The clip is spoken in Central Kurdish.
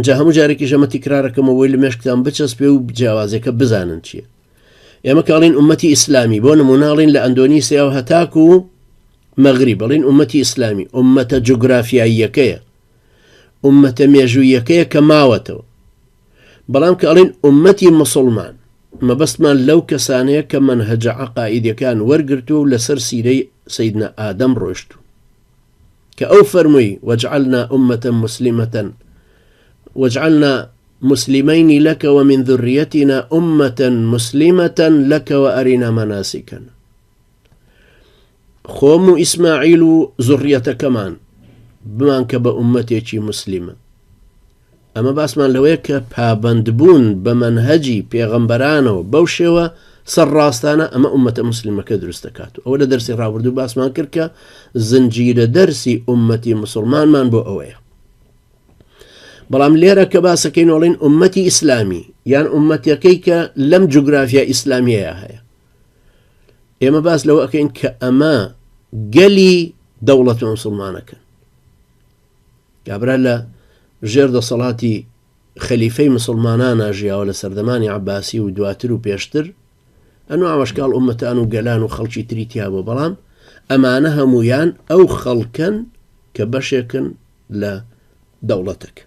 جا هەموو جارێکی ژەمە تیکرارەکەمەوەی لە مێشکتان بچەسپێ و جیاوازەکە بزانن چییە. ئێمە کاڵین ئومەتی ئیسلامی، بۆ نموناڵین لە ئەندۆنیسیا و هەتاکو و مەغریب بەڵین ئومەتی ئیسلامی، ئومەتە جوگرافیاییەکەیە، ئومەتە مێژوویەکەیە کە ماوەتەوە. بەڵام کاڵین ئومەتی مسلمان، مەبەستمان لەو کەسانەیە کە مەنهەجە عەقائیدەکان وەرگرتو و لەسەر سیرەی سەیدنا ئادەم ڕۆیشتو، کە ئەو فەرمووی وەجعلنا ئومەتە مسلمەتەن وجعلنا مسلمين لك ومن ذريتنا أمة مسلمة لك وأرنا مناسكنا. خوم إسماعيل ذرية كمان بمان كبا أمتي مسلمة. أما باسمان لويك بابندبون بمنهجي بيغمبرانو بوشيوة سراستانا أما أمة مسلمة كدرستكاتو. أولا درسي راوردو باسمان كركا زنجير درسي أمتي مسلمان من بو أويه. بەڵام لێرە کە باسەکەین وڵین ئومەتی ئیسلامی یان ئومەتەکەی کە لەم جوگرافیا ئیسلامیەیە هەیە. ئێمە باس لەوە ئەکەین کە ئەمە گەلی دەوڵەت موسڵمانەکەن. کابرا لە ژێر دەسەڵاتی خەلیفەی مسلمانانە ژیاوە لە سەردەمانی عەباسی و دواتر و پێشتر ئەنو ئاوەشکاڵ ئومەتان و گەلان و خەڵکی تری تیا بوو، بەڵام ئەمانە هەمویان ئەو خەڵکن کە بەشێکن لە دەوڵەتەکە.